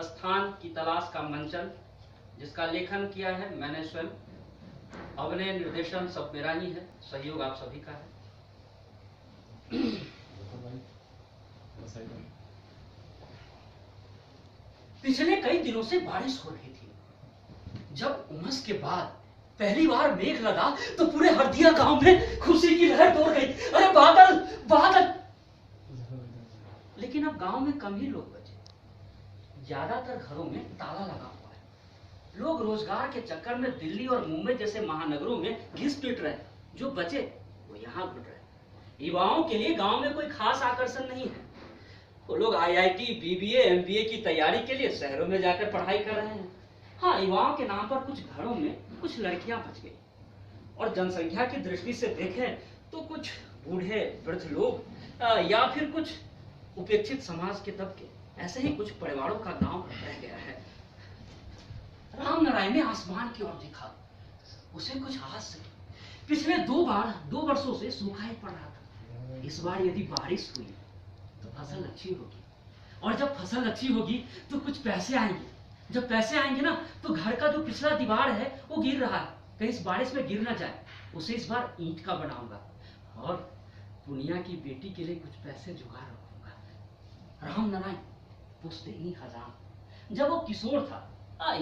स्थान की तलाश का मंचन, जिसका लेखन किया है मैंने स्वयं। अभिनय निर्देशन सब मेरा ही है, सहयोग आप सभी का है। पिछले कई दिनों से बारिश हो रही थी। जब उमस के बाद पहली बार मेघ लगा तो पूरे हरदिया गांव में खुशी की लहर दौड़ गई। अरे बादल बादल! लेकिन अब गांव में कम ही लोग बचे। ज्यादातर घरों में ताला लगा हुआ है। लोग रोजगार के चक्कर में दिल्ली और मुंबई जैसे महानगरों में घिस पिट रहे। जो बचे वो यहाँ घुट रहे। युवाओं के लिए गांव में कोई खास आकर्षण नहीं है। वो लोग IIT, BBA, MBA की तैयारी के लिए शहरों में जाकर पढ़ाई कर रहे हैं। हाँ, युवाओं के नाम पर कुछ घरों में कुछ लड़कियां बच गई। और जनसंख्या की दृष्टि से देखें तो कुछ बूढ़े वृद्ध लोग या फिर कुछ उपेक्षित समाज के तबके, ऐसे ही कुछ परिवारों का गांव रह गया है। राम नारायण ने आसमान की ओर देखा। उसे कुछ आस से पिछले दो वर्षों से सूखा ही पड़ रहा था। इस बार यदि बारिश हुई तो फसल अच्छी होगी, और जब फसल अच्छी होगी तो कुछ पैसे आएंगे। जब पैसे आएंगे ना तो घर का जो पिछला दीवार है वो गिर रहा है, कहीं इस बारिश में गिर ना जाए। उसे इस बार ईंट का बनाऊंगा और पुनिया की बेटी के लिए कुछ पैसे जुगाड़ रखूंगा। राम नारायण पुश्तैनी हजाम। जब वो किशोर था,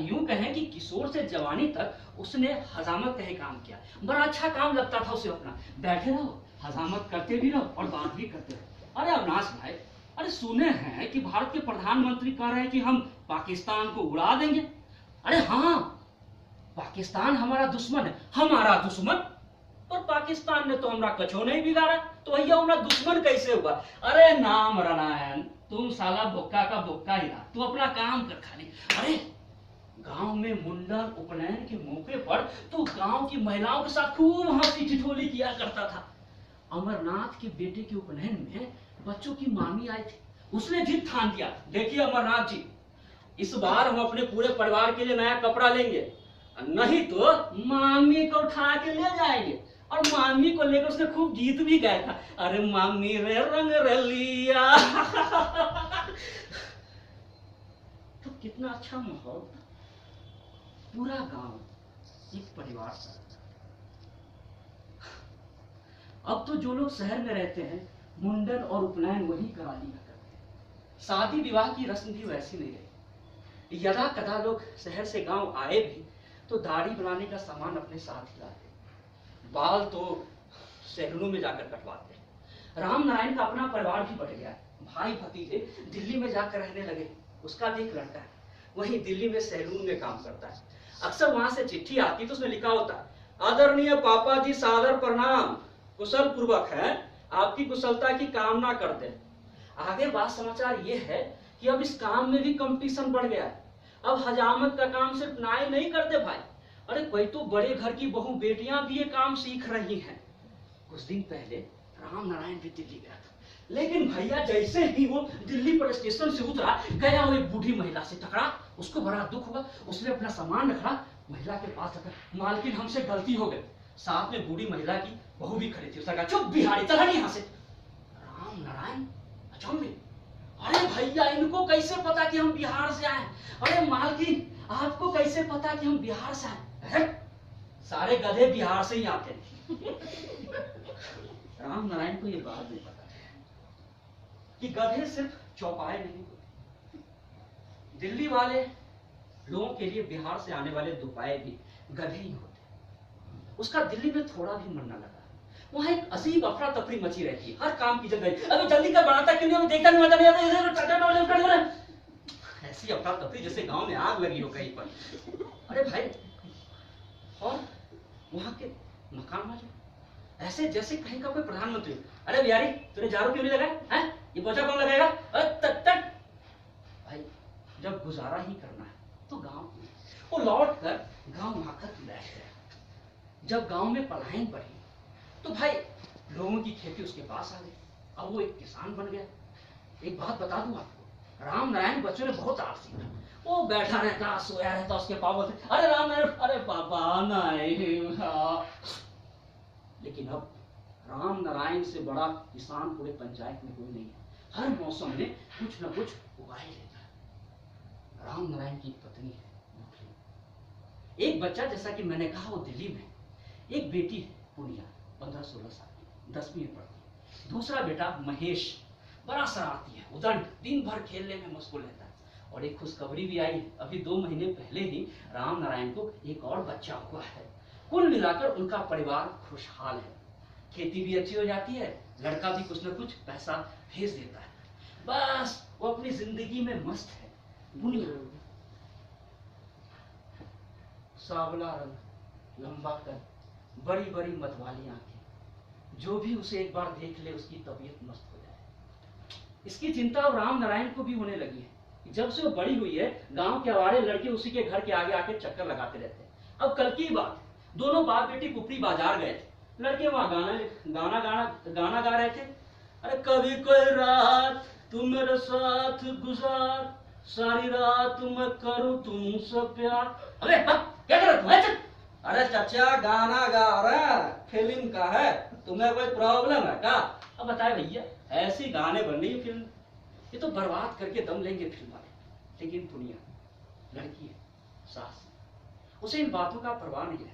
यूं कहें कि किशोर से जवानी तक उसने हजामत का ही काम किया। बड़ा अच्छा काम लगता था उसे अपना। बैठे रहो, हजामत करते भी रहो और बात भी करते रहो। अरे अविनाश भाई, अरे सुने हैं कि भारत के प्रधानमंत्री कह रहे हैं कि हम पाकिस्तान को उड़ा देंगे। अरे हाँ, पाकिस्तान हमारा दुश्मन है। हमारा दुश्मन? और पाकिस्तान ने तो हमारा कछो नहीं बिगाड़ा, तो भैया हमारा दुश्मन कैसे हुआ? अरे नाम नारायण, तुम साला बोक्का का बोक्का ही रहा, तू अपना काम कर खाली। अरे गांव में मुंडन उपनयन के मौके पर तो गांव की महिलाओं के साथ खूब हंसी ठिठोली किया करता था। अमरनाथ के बेटे के उपनयन में बच्चों की मामी आई थी। उसने जिद ठान दिया, देखिए अमरनाथ जी, इस बार हम अपने पूरे परिवार के लिए नया कपड़ा लेंगे, नहीं तो मामी को उठा के ले जाएंगे। और मामी को लेकर उसने खूब गीत भी गाया था, अरे मामी रे रंग रलिया। तो कितना अच्छा माहौल था। पूरा गांव एक परिवार सा। अब तो जो लोग शहर में रहते हैं मुंडन और उपनयन वही करा लिया करते हैं। शादी विवाह की रस्म भी वैसी नहीं रही। यदा कदा लोग शहर से गांव आए भी तो दाढ़ी बनाने का सामान अपने साथ ही लाते। बाल तो सैलूनों में जाकर कटवाते हैं। राम नारायण का अपना परिवार भी बढ़ गया है। भाई भतीजे दिल्ली में जाकर रहने लगे। उसका भी एक लड़का है, वही दिल्ली में सैलून में काम करता है। अक्सर वहां से चिट्ठी आती तो उसमें लिखा होता, आदरणीय पापा जी सादर प्रणाम, कुशल पूर्वक है, आपकी कुशलता की कामना करते हैं। आगे बात समाचार ये है कि अब इस काम में भी कंपटीशन बढ़ गया है। अब हजामत का काम सिर्फ नाई नहीं करते भाई, अरे कोई तो बड़े घर की बहू बेटियां भी ये काम सीख रही हैं। कुछ दिन पहले राम नारायण भी दिल्ली गया था, लेकिन भैया जैसे ही वो दिल्ली पर स्टेशन से उतरा, गया वो एक बूढ़ी महिला से टकरा। उसको बड़ा दुख हुआ। उसने अपना सामान रखा, महिला के पास रखा, मालकिन हमसे गलती हो गई। साथ में बूढ़ी महिला की बहू भी खड़ी थी। उसने कहा, चुप बिहारी, चल हट यहाँ से। राम नारायण अचंभे, अरे भैया इनको कैसे पता कि हम बिहार से आए? अरे मालकिन आपको कैसे पता कि हम बिहार से आए? सारे गधे बिहार से ही आते हैं। राम नारायण को ये बात नहीं पता कि गधे सिर्फ चौपाए नहीं होते। दिल्ली वाले लोगों के लिए बिहार से आने वाले दुपाए भी गधे ही होते। उसका दिल्ली में थोड़ा भी मन न लगा। वहां एक अजीब अफरा तफरी मची रहती है हर काम की जगह। अबे जल्दी कर, बनाता क्यों नहीं? देखता नहीं, मजा नहीं आता। ऐसी अफरा तफरी जैसे गांव में आग लगी हो कहीं पर। अरे भाई, और वहां के मकान वाले ऐसे जैसे कहीं का कोई प्रधानमंत्री। अरे बिहारी, तूने झाड़ू क्यों नहीं लगाया? ये पोछा कौन लगाएगा? भाई जब गुजारा ही करना है तो गांव वो लौट कर गांव आकर बैठ गया। जब गांव में पलायन बढ़ी तो भाई लोगों की खेती उसके पास आ गई। अब वो एक किसान बन गया। एक बात बता दूं आपको, राम नारायण बच्चों ने बहुत आलसी था। वो बैठा रहता, सोया रहता, उसके पापा बोलते, अरे राम नारायण, अरे पापा नहीं। लेकिन अब राम नारायण से बड़ा किसान पूरे पंचायत में कोई नहीं है। हर मौसम में कुछ न कुछ उगा ही लेता है। राम नारायण की पत्नी है बुढ़ी। एक बच्चा, जैसा कि मैंने कहा, वो दिल्ली में। एक बेटी है पुनिया, 15-16 साल की, 10वीं में पढ़ती है। दूसरा बेटा महेश, बड़ा शरारती है, उदंड, दिन भर खेलने में मशगूल रहता है। और एक खुशखबरी भी आई, अभी 2 महीने पहले ही राम नारायण को एक और बच्चा हुआ है। कुल मिलाकर उनका परिवार खुशहाल है। खेती भी अच्छी हो जाती है, लड़का भी कुछ न कुछ पैसा भेज देता है। बस वो अपनी जिंदगी में मस्त है। पुनिया, सावला रंग, लंबा कद, बड़ी बड़ी मतवाली आंखें। जो भी उसे एक बार देख ले उसकी तबीयत मस्त हो जाए। इसकी चिंता अब राम नारायण को भी होने लगी है। जब से वो बड़ी हुई है, गांव के आवारे लड़के उसी के घर के आगे आके चक्कर लगाते रहते हैं। अब कल की बात, दोनों बाप बेटी पुपरी बाजार गए थे। लड़के वहां गाना गा रहे थे। अरे कभी कोई रात तुम मेरे साथ गुजार, सारी रात मैं करूं तुमसे प्यार। अबे क्या कर रहा है? अरे चाचा गाना गा रहे हैं, फिल्म का है, तुम्हें कोई प्रॉब्लम है क्या? अब बताए भैया, ऐसे गाने बन रही फिल्म, ये तो बर्बाद करके दम लेंगे फिल्म वाले। लेकिन पुनिया लड़की है, सास, उसे इन बातों का परवाह नहीं रहता।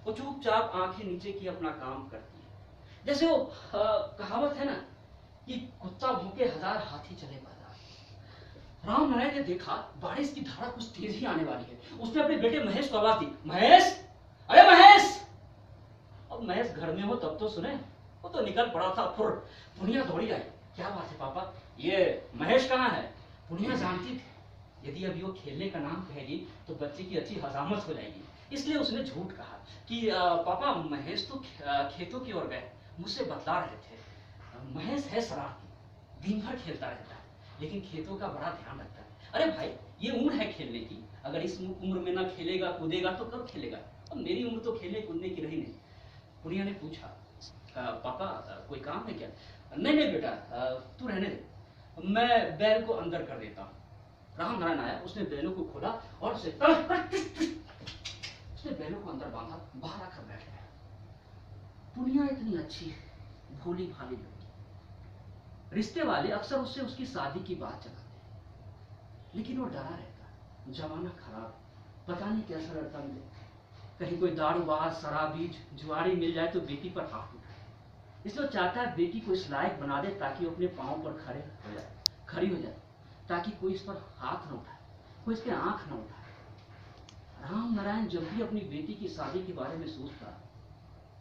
वो चुपचाप आंखें नीचे की अपना काम करती है। जैसे वो कहावत है ना कि कुत्ता भूखे 1000 हाथी चले बाजार। राम नारायण ने देखा बारिश की धारा कुछ तेज ही आने वाली है। उसने अपने बेटे महेश को आवाज दी, महेश, अरे महेश। अब महेश घर में हो तब तो सुने, वो तो निकल पड़ा था फुर। पुनिया दौड़ी आई, क्या बात है पापा, ये महेश कहाँ है? पुनिया जानती थी यदि अभी वो खेलने का नाम कहेगी तो बच्चे की अच्छी हजामत हो जाएगी, इसलिए उसने झूठ कहा कि पापा महेश तो खेतों की ओर गए, मुझसे बतला रहे थे। महेश है शरारती, दिन भर खेलता रहता है, लेकिन खेतों का बड़ा ध्यान रखता है। अरे भाई, ये उम्र है खेलने की, अगर इस उम्र में ना खेलेगा कूदेगा तो कब खेलेगा? अब मेरी उम्र तो खेलने कूदने की रही नहीं। पुनिया ने पूछा, पापा कोई काम है क्या? नहीं नहीं बेटा, तू रहने दे, मैं बैल को अंदर कर देता हूँ। राम नारायण आया, उसने बैलों को खोला और उसने बैलों को अंदर बांधा, बाहर आकर बैठ गया। पुनिया इतनी अच्छी भोली भाली लड़की, रिश्ते वाले अक्सर उससे उसकी शादी की बात चलाते हैं, लेकिन वो डरा रहता। जमाना खराब, पता नहीं कैसा लड़का मिले, कहीं कोई दारूबाज, शराबी, जुआरी मिल जाए तो बेटी पर हाथ उठाए। इसलिए चाहता है बेटी को इस लायक बना दे ताकि वो अपने पांव पर खड़ी हो जाए, ताकि कोई इस पर हाथ न उठाए, कोई इस पर आंख न उठाए। राम नारायण जब भी अपनी बेटी की शादी के बारे में सोचता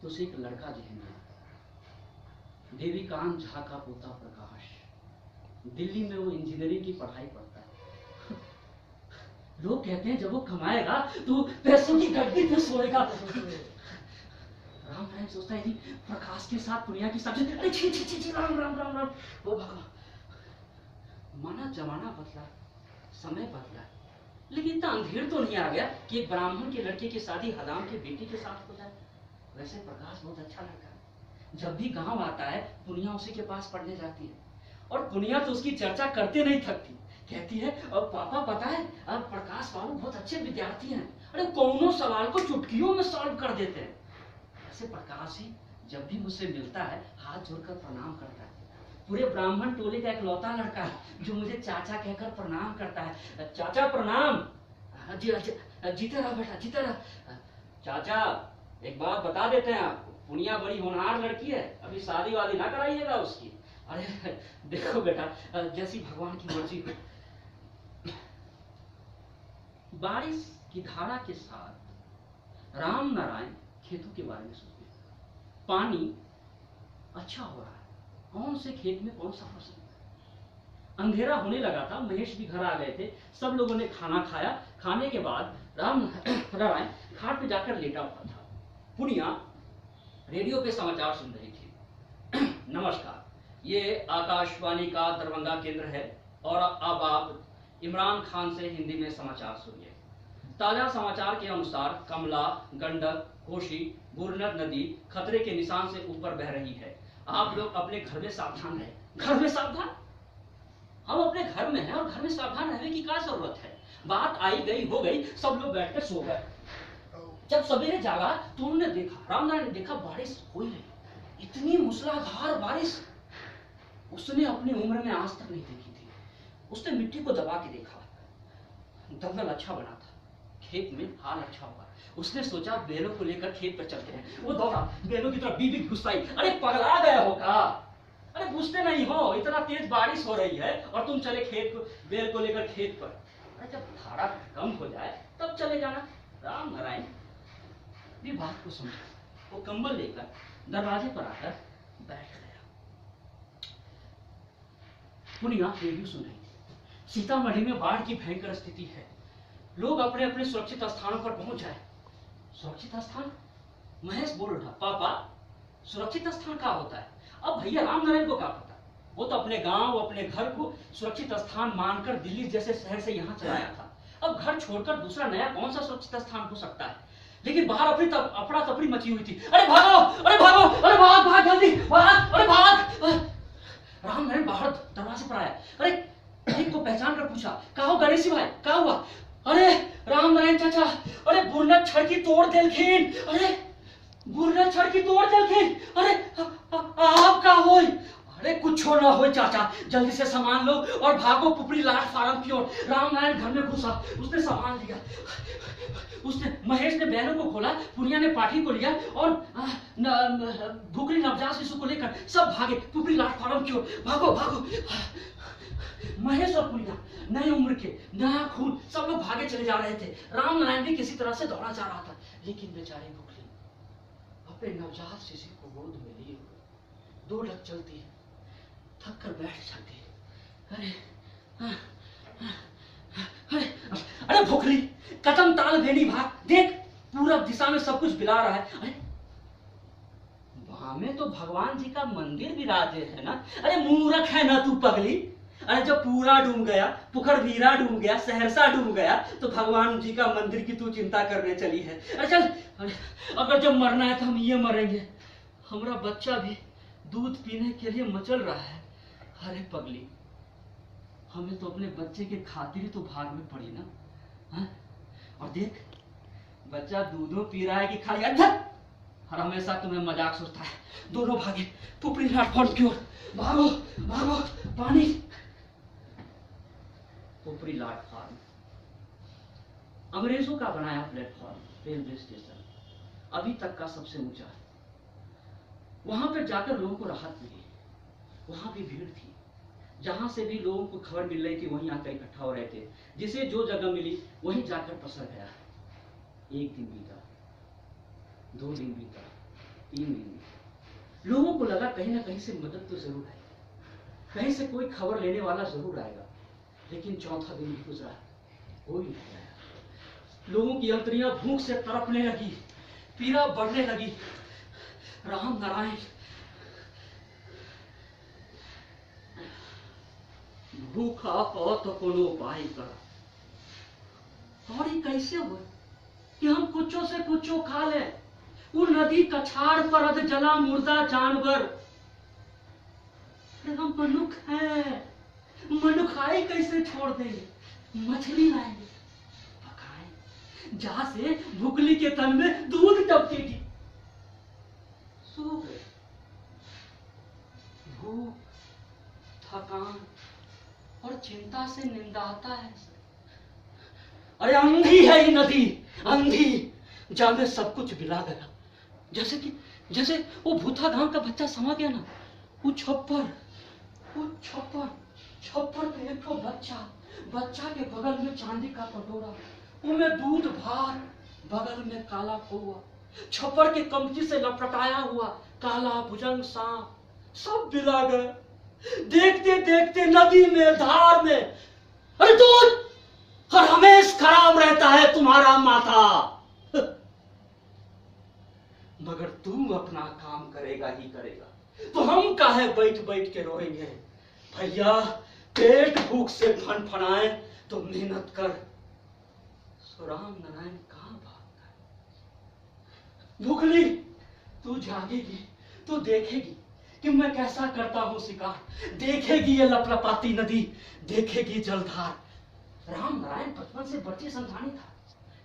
तो उसे एक लड़का जहन में आता, देवीकांत झा का पोता प्रकाश। दिल्ली में वो इंजीनियरिंग की पढ़ाई पढ़ता है। लोग कहते हैं जब वो कमाएगा तो पैसों की गद्दी पे सोएगा। राम नारायण सोचता है कि प्रकाश के साथ पुनिया की शादी, अरे छी छी छी छी, राम राम राम राम, वो भगवान। माना जमाना बदला, समय बदला, लेकिन इतना अंधेर तो नहीं आ गया कि एक ब्राह्मण के लड़के की शादी हराम के बेटी के साथ हो जाए। वैसे प्रकाश बहुत अच्छा लड़का है, जब भी गांव आता है पुनिया उसी के पास पढ़ने जाती है, और पुनिया तो उसकी चर्चा करते नहीं थकती। कहती है, और पापा पता है अब प्रकाश बाबू बहुत अच्छे विद्यार्थी हैं, अरे कौनों सवाल को चुटकियों में सॉल्व कर देते हैं। ऐसे प्रकाश ही जब भी मुझसे मिलता है हाथ जोड़कर प्रणाम करता है। पूरे ब्राह्मण टोले का इकलौता लड़का है जो मुझे चाचा कहकर प्रणाम करता है। चाचा प्रणाम। जीते रहो बेटा, जीते रहो। चाचा एक बात बता देते हैं आपको, पुनिया बड़ी होनहार लड़की है, अभी शादी वादी ना कराइएगा उसकी। अरे देखो बेटा, जैसी भगवान की मर्जी हो। बारिश की धारा के साथ राम नारायण खेतों के बारे में सोचते हैं। पानी अच्छा हो रहा है, कौन से खेत में कौन सा फसल है। अंधेरा होने लगा था, महेश भी घर आ गए थे, सब लोगों ने खाना खाया। खाने के बाद राम नारायण घाट पे जाकर लेटा हुआ था। पुनिया रेडियो पे समाचार सुन रही थी। नमस्कार, ये आकाशवाणी का दरभंगा केंद्र है और अब आप इमरान खान से हिंदी में समाचार सुनिए। ताजा समाचार के अनुसार कमला, गंडक, कोशी, बुरनद नदी खतरे के निशान से ऊपर बह रही है। आप लोग अपने घर में सावधान रहें। घर में सावधान? हम अपने घर में हैं और घर में सावधान रहने की क्या जरूरत है? बात आई गई हो गई, सब लोग बैठकर सो गए। जब सवेरे जागा तो उन्होंने देखा, रामनारायण ने देखा बारिश हो रही, इतनी मूसलाधार बारिश उसने अपनी उम्र में आज तक नहीं देखी थी। उसने मिट्टी को दबा के देखा, दलदल अच्छा बना था, खेत में हाल अच्छा हुआ। उसने सोचा बैलों को लेकर खेत पर चलते हैं। वो दौड़ा, बैलों की तरफ बीबी घुसाई। अरे पगला गया होगा, अरे पूछते नहीं हो, इतना तेज बारिश हो रही है और तुम चले खेत को, बैल को लेकर खेत पर। अरे जब धारा कम हो जाए तब चले जाना। राम नारायण भी बात को समझा। वो कंबल लेकर दरवाजे पर आकर बैठ गया। पुनिया रेडियो सुन रही थी। सीतामढ़ी में बाढ़ की भयंकर स्थिति है, लोग अपने अपने सुरक्षित स्थानों पर पहुंच जाए। सुरक्षित स्थान? महेश बोल उठा, पापा सुरक्षित स्थान क्या होता है? अब भैया राम नारायण को क्या पता, वो तो अपने गांव अपने घर को सुरक्षित स्थान मानकर दिल्ली जैसे शहर से यहाँ चलाया था। अब घर छोड़कर दूसरा नया कौन सा सुरक्षित स्थान हो सकता है? लेकिन बाहर अपनी अफरा तफरी मची हुई थी। अरे भागो, अरे भागो, अरे भाग भाग जल्दी भाग, अरे भाग। राम नारायण बाहर दरवाजे पर आया। अरे एक को पहचान कर पूछा, कहा हो गणेश भाई, क्या हुआ? अरे राम नारायण चाचा, अरे बुरनत छड़की तोड़ देलखिन, अरे बुरनत छड़की तोड़ देलखिन, अरे आप का होई? अरे कुछ ना हो चाचा, जल्दी से सामान लो और भागो पुपरी लाट फार्म की ओर। राम नारायण घर में घुसा, उसने सामान लिया, उसने महेश ने बैलों को खोला, पुनिया ने पाठी को लिया और भूखली नवजात शिशु को लेकर सब भागे पुपरी लाट फार्म की ओर। भागो भागो। महेश और पुनिया नई उम्र के, नया खून, सब लोग भागे चले जा रहे थे। राम नारायण भी किसी तरह से दौड़ा जा रहा था, लेकिन बेचारे भूखली अपने नवजात शिशु को गोद में लिए हुए 2 लग चलती है, थक कर बैठ जाती है। अरे अरे भूखली, कदम ताल भेनी भाग, देख पूरब दिशा में सब कुछ बिला रहा है। अरे वहां में तो भगवान जी का मंदिर विराजे है ना। अरे मूर्ख है ना तू पगली। अरे जब पूरा डूब गया, पुखरवीरा डूब गया, सहरसा डूब गया, तो भगवान जी का मंदिर की तू चिंता करने चली है। अरे चल, अगर जब मरना है तो हम ये मरेंगे। हमारा बच्चा भी दूध पीने के लिए मचल रहा है। अरे पगली, हमें तो अपने बच्चे के खातिर ही तो भाग में पड़ी ना। हाँ? और देख बच्चा दूधों पी रहा है कि खाली अधर, और हमेशा तुम्हें मजाक सोचता है। दोनों भागे पुपरी प्लेटफॉर्म की ओर। भागो भागो, पानी। पुपरी प्लेटफॉर्म अंग्रेजों का बनाया प्लेटफॉर्म, रेलवे स्टेशन, अभी तक का सबसे ऊंचा है। वहां पर जाकर लोगों को राहत मिली। वहां भी भीड़ थी, जहां से भी लोगों को खबर मिल रही थी वहीं आकर इकट्ठा हो रहे थे। जिसे जो जगह मिली वहीं जाकर पसर गया। 1 दिन बीता, 2 दिन बीता, 3 दिन बीता। लोगों को लगा कहीं ना कहीं से मदद तो जरूर आएगी, कहीं से कोई खबर लेने वाला जरूर आएगा। लेकिन चौथा दिन भी गुजरा, कोई नहीं आया। लोगों की अंतड़ियां भूख से तड़पने लगी, पीड़ा बढ़ने लगी। राम नारायण, भूखा हो तो कोनो उपाय कर। और ये कैसे हुए कि हम कुछो से कुछो खा ले? वो नदी कछाड़ पर अध जला मुर्दा जानवर। हम मनुख हैं, मनुखाई कैसे छोड़ देंगे? मछली लाएंगे, पकाएं, जहां से भुखली के तन में दूध टपकेगी। सो गए। भूख, थकान और चिंता से निंदाता है। अरे अंधी है ये नदी, अंधी, जहां में सब कुछ बिला गया। जैसे वो भूथा गांव का बच्चा समा गया ना। वो छप्पर पे एक तो बच्चा के बगल में चांदी का कटोरा, उनमें दूध भार, बगल में काला कौआ, छप्पर के कमची से लपटाया हुआ काला भुजंग सांप, सब बिला गए। देखते देखते नदी में, धार में, अरे दूध, हर हमेश खराब रहता है तुम्हारा माथा। मगर तू अपना काम करेगा ही करेगा, तो हम काहे बैठ बैठ के रोएंगे? भैया पेट भूख से फनफनाए तो मेहनत कर। सो राम नारायण कहां भाग गए? भुखली, तू जागेगी तो देखेगी कि मैं कैसा करता हूं शिकार। देखेगी ये लपलपाती नदी, देखेगी जलधार। राम नारायण बचपन से बच्चे संतानी था।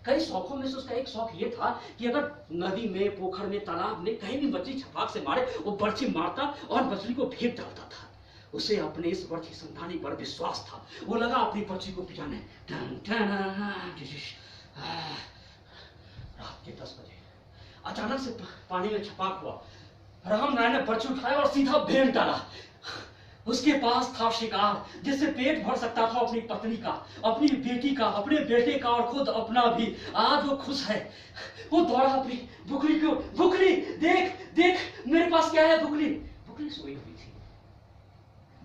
कई शौकों में से उसका एक शौक ये था कि अगर नदी में, पोखर में, तालाब में कहीं भी मछली छपाक से मारे, वो बर्छी मारता और मछली को फेंक डालता था। उसे अपने इस बर्छी संतानी पर विश्वास था। वो लगा अपनी बर्छी को पिजाने। टन टन कीजिए। रात के 10 बजे अचानक से पानी में छपाक हुआ। राम नारायण ने पर्ची उठाया और सीधा भेंट डाला। उसके पास था शिकार जिससे पेट भर सकता था अपनी पत्नी का, अपनी बेटी का, अपने बेटे का और खुद अपना भी। आज वो खुश है। वो दौड़ा अपनी बुकली को, बुकली देख देख मेरे पास क्या है। बुकली बुकली सोई हुई थी।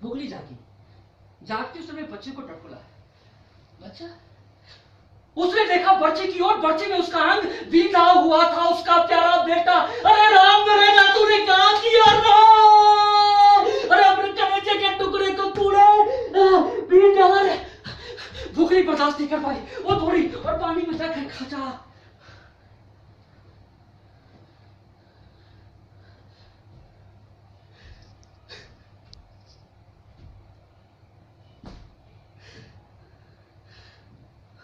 बुकली जागी। जागते समय बच्चे को टटोला। बच्चा, उसने देखा बच्चे की ओर। बच्चे में उसका अंग बीता हुआ था, उसका प्यारा बेटा। अरे राम नारायण, तूने क्या किया? अरे अपने कलेजे के टुकड़े को तूने पीट डाला। बुकली बर्दाश्त नहीं कर पाई। वो दौड़ी और पानी में जाकर खचा।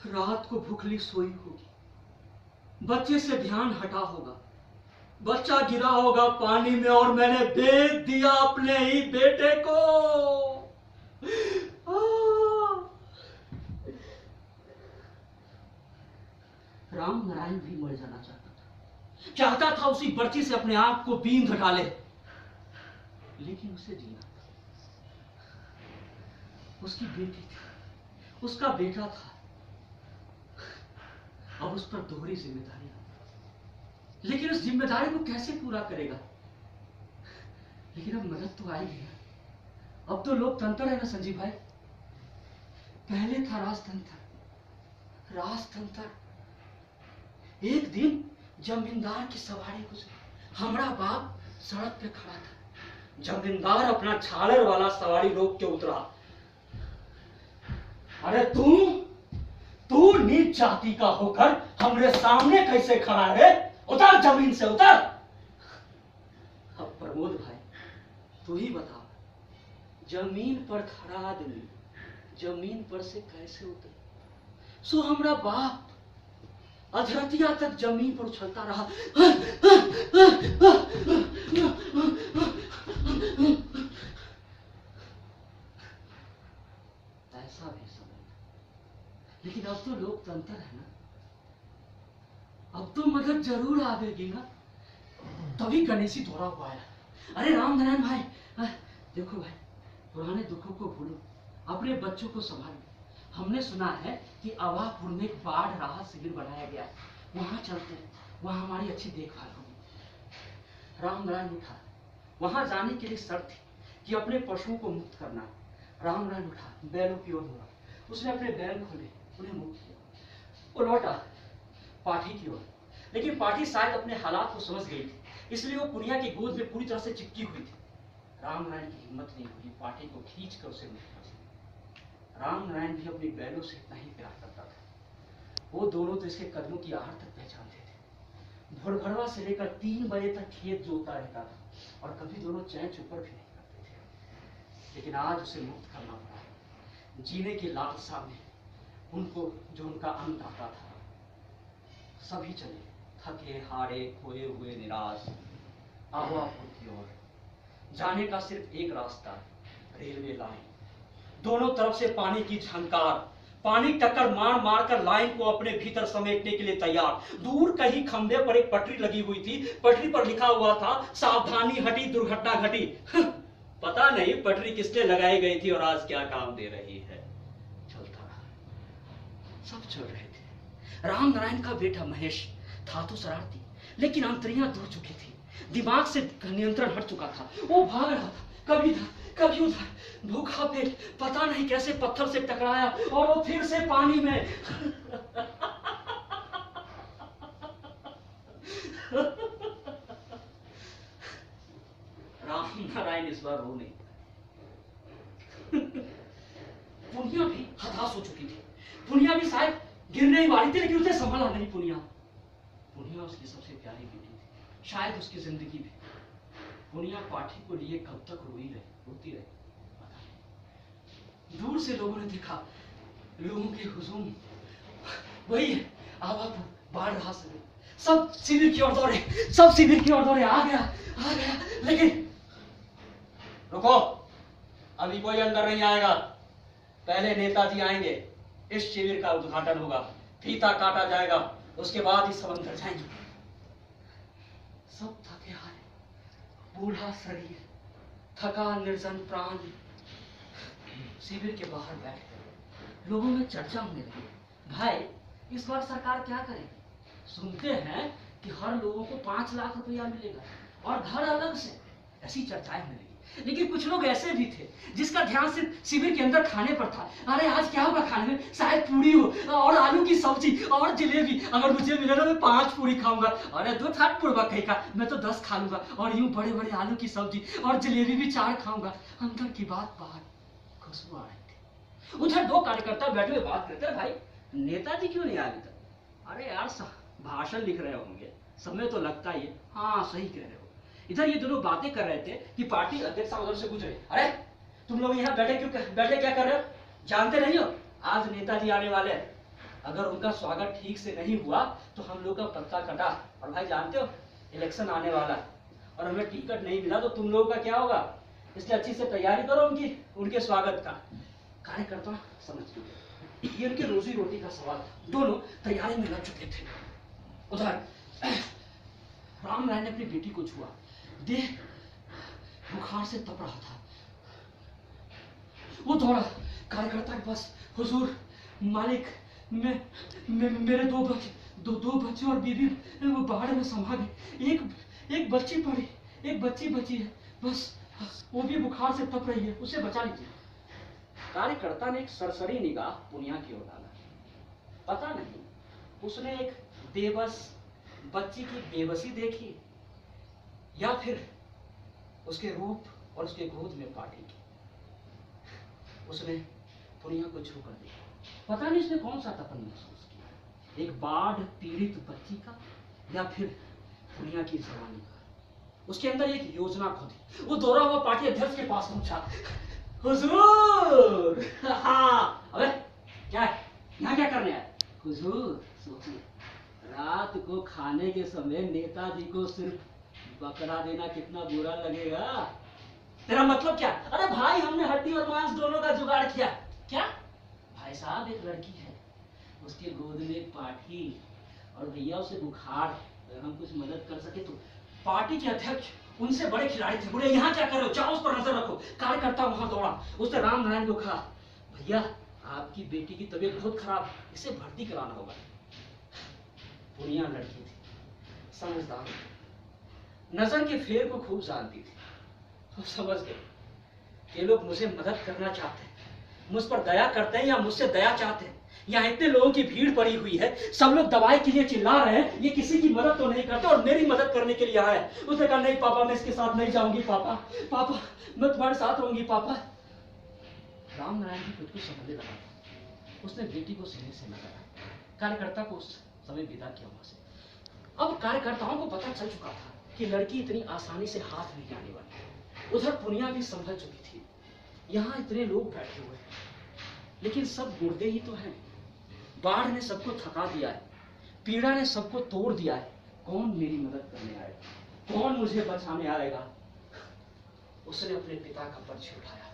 रात को भुखली सोई होगी, बच्चे से ध्यान हटा होगा, बच्चा गिरा होगा पानी में और मैंने बेच दिया अपने ही बेटे को। राम नारायण भी मर जाना चाहता था उसी बर्ची से अपने आप को बींध डाले, लेकिन उसे जीना था। उसकी बेटी थी, उसका बेटा था। अब उस पर दोहरी जिम्मेदारी, लेकिन उस जिम्मेदारी को कैसे पूरा करेगा? लेकिन अब मदद तो आएगी ना। अब तो लोकतंत्र है ना संजीव भाई। पहले था राजतंत्र। राजतंत्र। एक दिन जमींदार की सवारी गुजरी। हमारा बाप सड़क पे खड़ा था। जमींदार अपना छालर वाला सवारी रोक के उतरा। अरे तू नीच जाति का होकर हमरे सामने कैसे खड़ा है? उतर जमीन से, उतर। अब प्रमोद भाई तू ही बता, जमीन पर खड़ा आदमी जमीन पर से कैसे उतरे? सो हमरा बाप अधरतिया तक जमीन पर उछलता रहा। ऐसा भी समय, लेकिन अब तो लोकतंत्र है ना, अब तो मदद जरूर आवेगी ना। तभी गणेशी दौड़ा हुआ है। अरे राम नारायण भाई, देखो भाई, पुराने दुखों को भूलो, अपने बच्चों को संभालो। हमने सुना है कि अवापुर में एक बाढ़ राहत शिविर बनाया गया है, वहां चलते हैं, वहां हमारी अच्छी देखभाल होगी। राम नारायण उठा। वहां जाने के लिए शर्त थी कि अपने पशुओं को मुक्त करना। राम नारायण उठा, बैलों की ओर मुड़ा। उसने अपने बैल खोले, उन्हें मुक्त किया। वो लौटा पाठी की ओर, लेकिन पाठी शायद अपने हालात को समझ गई थी, इसलिए वो पुनिया की गोद में पूरी तरह से चिपकी हुई थी। राम नारायण की हिम्मत नहीं हुई पाठी को खींचकर उसे मुक्त कर। राम नारायण भी अपनी बैलों से इतना ही प्यार करता था। वो दोनों तो इसके कदमों की आहट तक पहचानते थे। भोरभरवा से लेकर 3 बजे तक खेत जोता रहता था और कभी दोनों चैन चुपर भी नहीं करते थे। लेकिन आज उसे मुक्त करना पड़ा। जीने की लालसा में उनको जो उनका अन्नदाता था। सभी चले, थके हारे, खोए हुए, निराश, आवापुर की ओर। जाने का सिर्फ एक रास्ता, रेलवे लाइन। दोनों तरफ से पानी की झंकार, पानी टक्कर मार मार कर लाइन को अपने भीतर समेटने के लिए तैयार। दूर कहीं खंभे पर एक पटरी लगी हुई थी। पटरी पर लिखा हुआ था, सावधानी हटी दुर्घटना घटी। पता नहीं पटरी किसने लगाई गई थी और आज क्या काम दे रही है। चलता रहा, सब चल रहे थे। राम नारायण का बेटा महेश था तो शरारती, लेकिन अंतरियां दूर चुकी थी। दिमाग से नियंत्रण हट चुका था। वो भाग रहा था, कभी इधर कभी उधर। भूखा पेट पता नहीं कैसे पत्थर से टकराया और वो फिर से पानी में। राम नारायण इस बार रो नहीं। पुनिया भी हताश हो चुकी थी। पुनिया भी शायद गिरने ही वाली थी, लेकिन उसे संभाला नहीं। पुनिया उसकी सबसे प्यारी बेटी थी, शायद उसकी जिंदगी भी। पुनिया पाठी को लिए कब तक रोती रही पता नहीं। दूर से लोगों ने देखा, लोगों के हुजूम वही है, आवापुर बाढ़ रहा शिविर। सब शिविर की ओर दौड़े, सब शिविर की ओर दौड़े। आ गया, लेकिन रुको, अभी कोई अंदर नहीं आएगा। पहले नेताजी आएंगे, इस शिविर का उद्घाटन होगा, फीता काटा जाएगा, उसके बाद ही सब अंदर जाएंगे। सब थके हारे, बूढ़ा शरीर, थका निर्जन प्राण शिविर के बाहर बैठ गए। लोगों में चर्चा होने लगी, भाई इस बार सरकार क्या करेगी? सुनते हैं कि हर लोगों को 5 लाख रुपया मिलेगा और घर अलग से, ऐसी चर्चाएं होने लगी। लेकिन कुछ लोग ऐसे भी थे जिसका ध्यान सिर्फ शिविर के अंदर खाने पर था। अरे आज क्या होगा खाने में? शायद पूरी हो और आलू की सब्जी और जलेबी। अगर मुझे मिले ना मैं 5 पूरी खाऊंगा। अरे दो थाट पुड़वा कहीं का, मैं तो 10 खा लूंगा। और यूं बड़े बड़े आलू की सब्जी और जलेबी भी 4 खाऊंगा। अंदर की बात बाहर खुशबू आ रही थी। उधर 2 कार्यकर्ता बैठे हुए बात करते, भाई नेताजी क्यों नहीं आए अभी तक? अरे यार भाषण लिख रहे होंगे, समय तो लगता ही है। हाँ सही कह रहे हो। इधर ये दोनों बातें कर रहे थे कि पार्टी अध्यक्ष उधर से गुजरे। अरे तुम लोग यहाँ बैठे क्या कर रहे हो? जानते नहीं हो आज नेताजी आने वाले हैं। अगर उनका स्वागत ठीक से नहीं हुआ तो हम लोग का पत्ता कटा। और भाई जानते हो इलेक्शन आने वाला है और हमें टिकट नहीं मिला तो तुम लोगों का क्या होगा? इसलिए अच्छी से तैयारी करो उनके स्वागत का। कार्यकर्ता समझ गए ये उनकी रोजी रोटी का सवाल। दोनों तैयारी में लग चुके थे। उधर राम राय ने अपनी बेटी को छुआ, देह बुखार से तप रहा था। वो दौड़ा कार्यकर्ता के पास, हुजूर मालिक मेरे 2 बच्चे और बीवी वो बाढ़ में समा गए। एक बच्ची पड़ी, एक बच्ची बची है, बस वो भी बुखार से तप रही है, उसे बचा लीजिए। कार्यकर्ता ने एक सरसरी निगाह पुनिया की ओर डाला। पता नहीं उसने एक बेबस बच्ची की बेबसी देखी या फिर उसके रूप और उसके गोद में पाटी की। उसने पुनिया को छू कर देखा। पता नहीं उसने कौन सा तपन महसूस किया, एक बाढ़ पीड़ित बच्ची का या फिर पुनिया की जवानी का। उसके अंदर एक योजना खोदी। वो दौड़ा हुआ पार्टी अध्यक्ष के पास पहुंचा। हुजूर हाँ अबे क्या है यहाँ क्या करने आए? हुजूर सोचिए रात को खाने के समय नेताजी को सिर्फ बकरा देना कितना बुरा लगेगा। तेरा मतलब क्या? अरे भाई हमने हड्डी और मांस दोनों का जुगाड़ किया। क्या भाई साहब? एक लड़की है, उसके गोद में एक पाठी और भैया उसे बुखार। अगर हम कुछ मदद कर सके तो। पार्टी के अध्यक्ष उनसे बड़े खिलाड़ी थे, बोले यहाँ क्या कर रहे हो, जाओ उस पर नजर रखो। कार्यकर्ता वहां दौड़ा, उसने राम नारायण को कहा भैया आपकी बेटी की तबीयत बहुत खराब, इसे भर्ती कराना होगा। पुनिया लड़की थी, समझदार, नजर के फेर को खूब जानती थी। वो समझ गए ये लोग मुझे मदद करना चाहते हैं, मुझ पर दया करते हैं या मुझसे दया चाहते हैं। यहाँ इतने लोगों की भीड़ पड़ी हुई है, सब लोग दवाई के लिए चिल्ला रहे हैं, ये किसी की मदद तो नहीं करते और मेरी मदद करने के लिए आए। उसने कहा नहीं पापा मैं इसके साथ नहीं जाऊंगी, पापा मैं तुम्हारे साथ रहूंगी पापा। राम नारायण जी खुद को संभलने लगा, उसने बेटी को सीने से लगाया। कार्यकर्ता को उस समय विदा किया वहां से। अब कार्यकर्ताओं को पता चल चुका था कि लड़की इतनी आसानी से हाथ नहीं जाने वाली। उधर पुनिया भी संभल चुकी थी। यहाँ इतने लोग बैठे हुए हैं लेकिन सब मुर्दे ही तो हैं। बाढ़ ने सबको थका दिया है, पीड़ा ने सबको तोड़ दिया है। कौन मेरी मदद करने आएगा, कौन मुझे बचाने आएगा? उसने अपने पिता का पर्ची उठाया।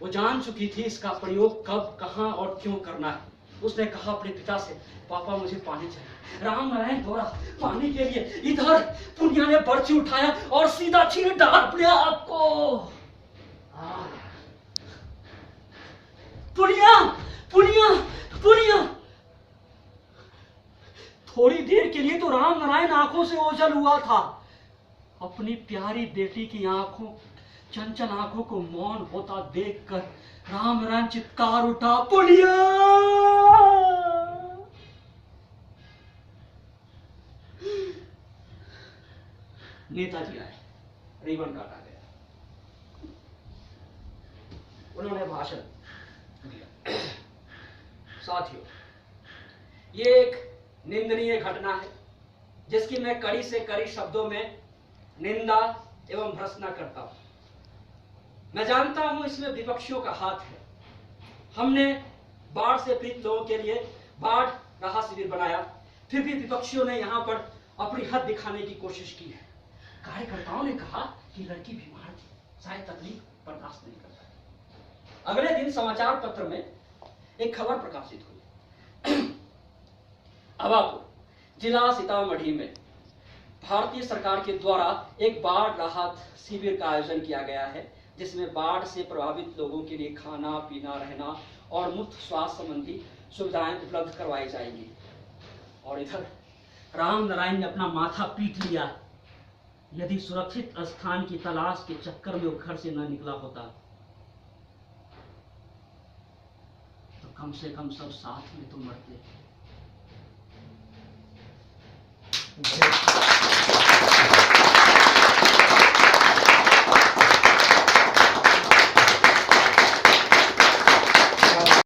वो जान चुकी थी इसका प्रयोग कब कहां और क्यों करना है। उसने कहा अपने पिता से पापा मुझे पानी चाहिए। राम नारायण दौड़ा पानी के लिए। इधर पुनिया ने पर्ची उठाया और सीधा छीन डाला अपने आप को। पुनिया पुनिया पुनिया। थोड़ी देर के लिए तो राम नारायण आंखों से ओझल हुआ था। अपनी प्यारी बेटी की आंखों, चंचल आंखों को मौन होता देखकर राम नारायण चित्कार उठा, पुनिया। नेताजी आए, रिबन काटा गया, उन्होंने भाषण दिया। साथियों, ये एक निंदनीय घटना है जिसकी मैं कड़ी से कड़ी शब्दों में निंदा एवं भर्त्सना करता हूं। मैं जानता हूं इसमें विपक्षियों का हाथ है। हमने बाढ़ से पीड़ित लोगों के लिए बाढ़ राहत शिविर बनाया, फिर भी विपक्षियों ने यहां पर अपनी हद दिखाने की कोशिश की है। कार्यकर्ताओं ने कहा कि लड़की बीमार थी, शायद तकलीफ बर्दाश्त नहीं करता। अगले दिन समाचार पत्र में एक खबर प्रकाशित हुई। अवापुर जिला सीतामढ़ी में भारतीय सरकार के द्वारा एक बाढ़ राहत शिविर का आयोजन किया गया है, जिसमें बाढ़ से प्रभावित लोगों के लिए खाना पीना रहना और मुफ्त स्वास्थ्य संबंधी सुविधाएं उपलब्ध करवाई जाएंगी। और इधर राम नारायण ने अपना माथा पीट लिया। यदि सुरक्षित स्थान की तलाश के चक्कर में वो घर से न निकला होता तो कम से कम सब साथ में तो मरते।